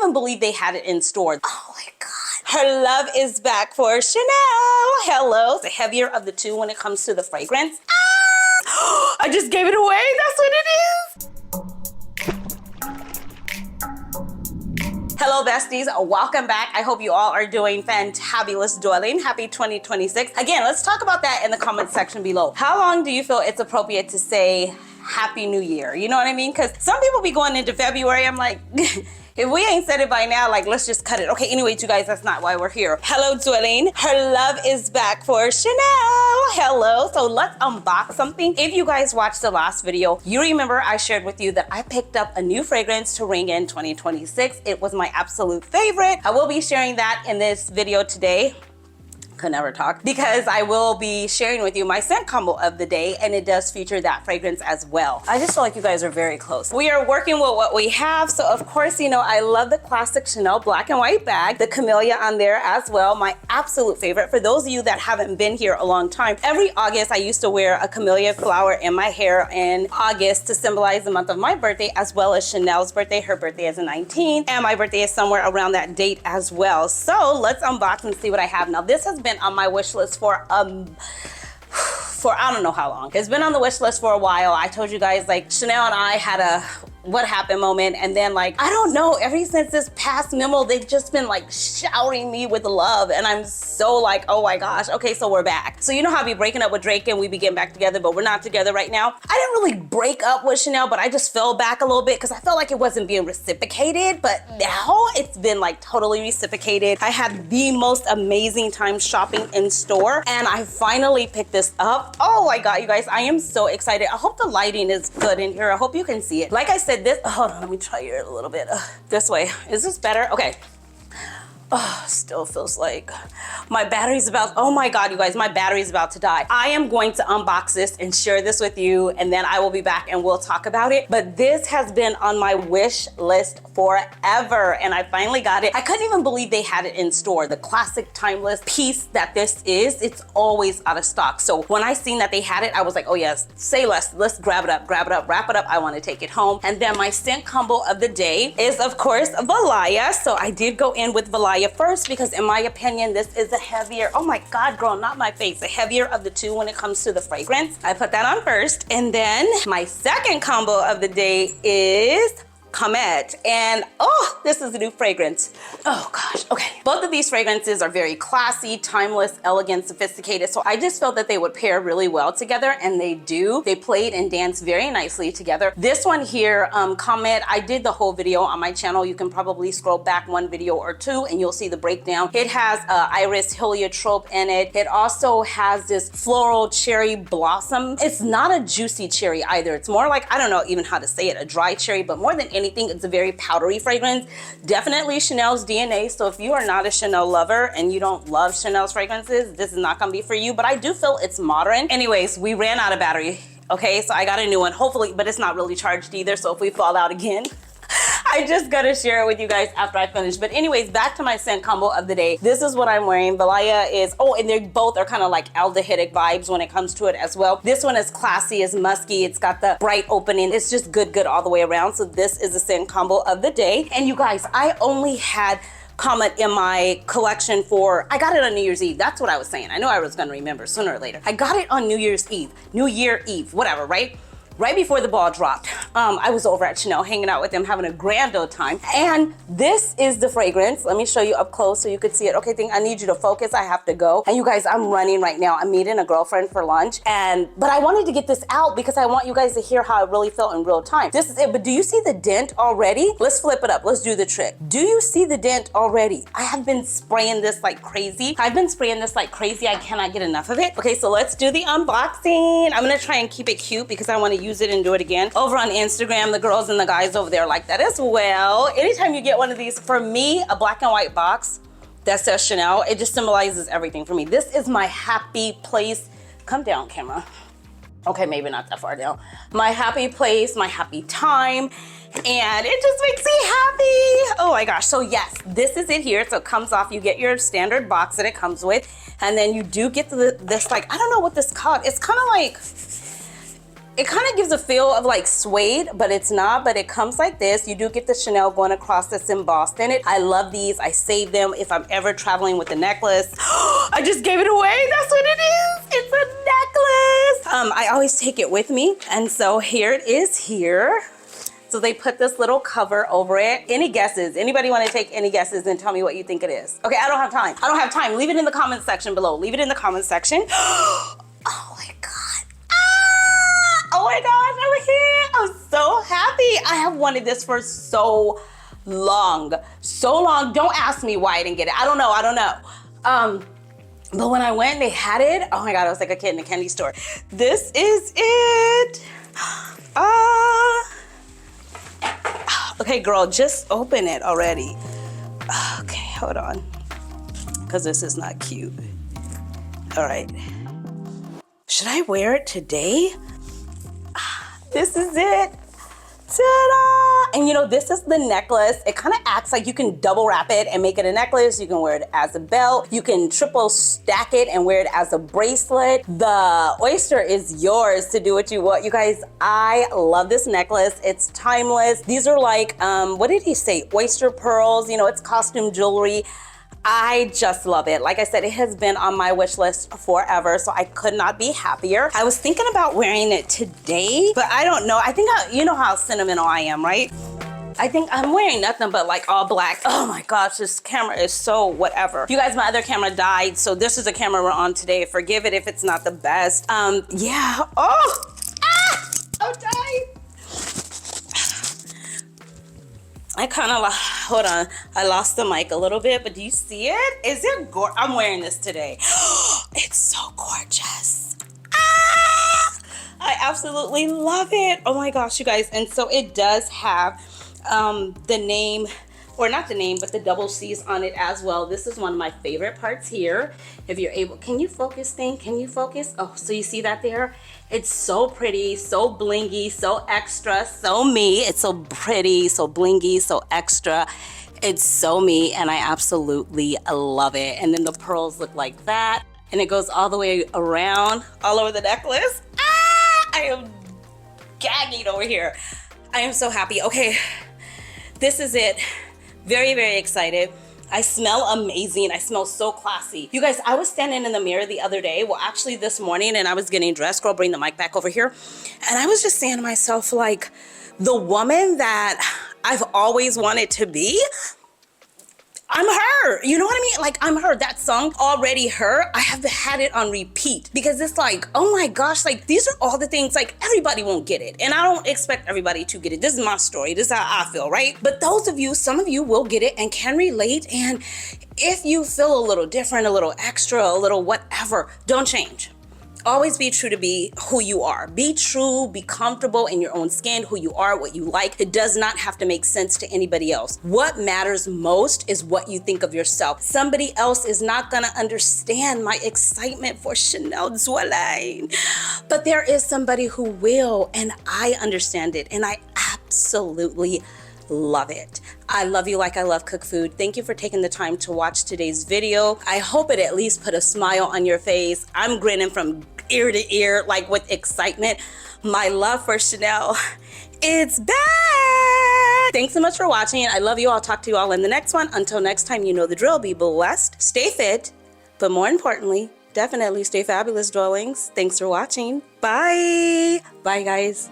even believe they had it in store. Oh my God. Her love is back for Chanel. Hello. The heavier of the two when it comes to the fragrance. Ah! I just gave it away. That's what it is. Hello besties, welcome back. I hope you all are doing fantabulous, darling. Happy 2026. Again, let's talk about that in the comment section below. How long do you feel it's appropriate to say Happy New Year? You know what I mean? Because some people be going into February, I'm like, if we ain't said it by now, like, let's just cut it. Okay, anyway, you guys, that's not why we're here. Hello, Dwelling. Her love is back for Chanel. Hello. So let's unbox something. If you guys watched the last video, you remember I shared with you that I picked up a new fragrance to ring in 2026. It was my absolute favorite. I will be sharing that in this video today. Could never talk, because I will be sharing with you my scent combo of the day, and it does feature that fragrance as well. I just feel like you guys are very close. We are working with what we have, so of course, you know, I love the classic Chanel black and white bag, the camellia on there as well, my absolute favorite. For those of you that haven't been here a long time, every August I used to wear a camellia flower in my hair in August to symbolize the month of my birthday, as well as Chanel's birthday. Her birthday is the 19th, and my birthday is somewhere around that date as well. So let's unbox and see what I have. Now, this has been on my wish list for I don't know how long. It's been on the wish list for a while. I told you guys, like, Chanel and I had a what happened moment, and then, like, I don't know, ever since this past memo, they've just been like showering me with love, and I'm so like, oh my gosh. Okay, so we're back. So you know how I be breaking up with Drake and we be getting back together, but we're not together right now. I didn't really break up with Chanel, but I just fell back a little bit because I felt like it wasn't being reciprocated, but now it's been like totally reciprocated. I had the most amazing time shopping in store, and I finally picked this up. Oh my God, you guys, I am so excited. I hope the lighting is good in here. I hope you can see it. Like I said, this, hold on, let me try it a little bit. This way. Is this better? Okay. Oh, still feels like my battery's about, oh my God, you guys, my battery's about to die. I am going to unbox this and share this with you, and then I will be back and we'll talk about it. But this has been on my wish list forever, and I finally got it. I couldn't even believe they had it in store. The classic timeless piece that this is, it's always out of stock. So when I seen that they had it, I was like, oh yes, say less, let's grab it up, wrap it up. I want to take it home. And then my scent combo of the day is, of course, Valaya. So I did go in with Valaya first, because in my opinion, this is a heavier, oh my God, girl, not my face, the heavier of the two when it comes to the fragrance. I put that on first. And then my second combo of the day is Comet, and oh, this is a new fragrance. Oh gosh, okay. Both of these fragrances are very classy, timeless, elegant, sophisticated, so I just felt that they would pair really well together, and they do. They played and danced very nicely together. This one here, Comet, I did the whole video on my channel. You can probably scroll back one video or two and you'll see the breakdown. It has iris heliotrope in it. It also has this floral cherry blossom. It's not a juicy cherry either. It's more like, I don't know even how to say it, a dry cherry, but more than anything, it's a very powdery fragrance. Definitely Chanel's DNA. So if you are not a Chanel lover and you don't love Chanel's fragrances, this is not gonna be for you, but I do feel it's modern. Anyways, we ran out of battery. Okay, so I got a new one, hopefully, but it's not really charged either. So if we fall out again, I just gotta share it with you guys after I finish. But anyways, back to my scent combo of the day. This is what I'm wearing. Valaya is, oh, and they both are kind of like aldehydic vibes when it comes to it as well. This one is classy, is musky. It's got the bright opening. It's just good all the way around. So this is the scent combo of the day. And you guys, I only had Comet in my collection for, I got it on New Year's Eve. That's what I was saying. I know I was gonna remember sooner or later. I got it on New Year's Eve, New Year Eve, whatever, right? Right before the ball dropped. I was over at Chanel hanging out with them, having a grand old time. And this is the fragrance. Let me show you up close so you could see it. Okay, I need you to focus. I have to go. And you guys, I'm running right now. I'm meeting a girlfriend for lunch. But I wanted to get this out because I want you guys to hear how it really felt in real time. This is it, but do you see the dent already? Let's flip it up. Let's do the trick. Do you see the dent already? I have been spraying this like crazy. I cannot get enough of it. Okay, so let's do the unboxing. I'm gonna try and keep it cute because I want to use it and do it again. Over on Instagram, the girls and the guys over there like that as well. Anytime you get one of these, for me, a black and white box that says Chanel, it just symbolizes everything for me. This is my happy place. Come down, camera. Okay, maybe not that far down. My happy place, my happy time, and it just makes me happy. Oh my gosh, so yes, this is it here. So it comes off, you get your standard box that it comes with, and then you do get this, like, I don't know what this called. It's kind of like, It kind of gives a feel of like suede, but it's not, but it comes like this. You do get the Chanel going across that's embossed in it. I love these. I save them if I'm ever traveling with a necklace. I just gave it away. That's what it is. It's a necklace. I always take it with me. And so here it is here. So they put this little cover over it. Any guesses? Anybody want to take any guesses and tell me what you think it is? Okay, I don't have time. I don't have time. Leave it in the comment section below. Leave it in the comment section. Oh my God. Oh my gosh, over here. I'm so happy. I have wanted this for so long. So long. Don't ask me why I didn't get it. I don't know. But when I went, they had it. Oh my God, I was like a kid in a candy store. This is it. Okay, girl, just open it already. Okay, hold on. Because this is not cute. All right. Should I wear it today? This is it. Ta-da! And you know, this is the necklace. It kind of acts like you can double wrap it and make it a necklace. You can wear it as a belt. You can triple stack it and wear it as a bracelet. The oyster is yours to do what you want. You guys, I love this necklace. It's timeless. These are like, what did he say? Oyster pearls. You know, it's costume jewelry. I just love it. Like I said, it has been on my wish list forever, so I could not be happier. I was thinking about wearing it today, but I don't know. I think, you know how sentimental I am, right? I think I'm wearing nothing but like all black. Oh my gosh, this camera is so whatever. You guys, my other camera died, so this is the camera we're on today. Forgive it if it's not the best. Yeah. Oh, I'm dying. I kind of, hold on, I lost the mic a little bit, but do you see it? Is it gorgeous? I'm wearing this today. It's so gorgeous. I absolutely love it. Oh my gosh, you guys. And so it does have the name, or not the name, but the double C's on it as well. This is one of my favorite parts here. If you're able, can you focus thing? Can you focus? Oh, so you see that there? It's so pretty, so blingy, so extra, so me. It's so pretty, so blingy, so extra. It's so me, and I absolutely love it. And then the pearls look like that, and it goes all the way around, all over the necklace. I am gagging over here. I am so happy. Okay, this is it. Very, very excited. I smell amazing. I smell so classy. You guys, I was standing in the mirror the other day, well, actually this morning, and I was getting dressed. Girl, bring the mic back over here. And I was just saying to myself, like, the woman that I've always wanted to be, I'm her. You know what I mean? Like, I'm her. That song, Already Her, I have had it on repeat because it's like, oh my gosh, like, these are all the things, like, everybody won't get it. And I don't expect everybody to get it. This is my story. This is how I feel, right? But those of you, some of you will get it and can relate. And if you feel a little different, a little extra, a little whatever, don't change. Always be true to be who you are. Be true, be comfortable in your own skin, who you are, what you like. It does not have to make sense to anybody else. What matters most is what you think of yourself. Somebody else is not gonna understand my excitement for Chanel Dwayne, but there is somebody who will, and I understand it, and I absolutely love it. I love you like I love cook food. Thank you for taking the time to watch today's video. I hope it at least put a smile on your face. I'm grinning from ear to ear, like with excitement. My love for Chanel, it's back. Thanks so much for watching. I love you. I'll talk to you all in the next one. Until next time, you know the drill. Be blessed, stay fit, but more importantly, definitely stay fabulous, darlings. Thanks for watching. Bye. Bye, guys.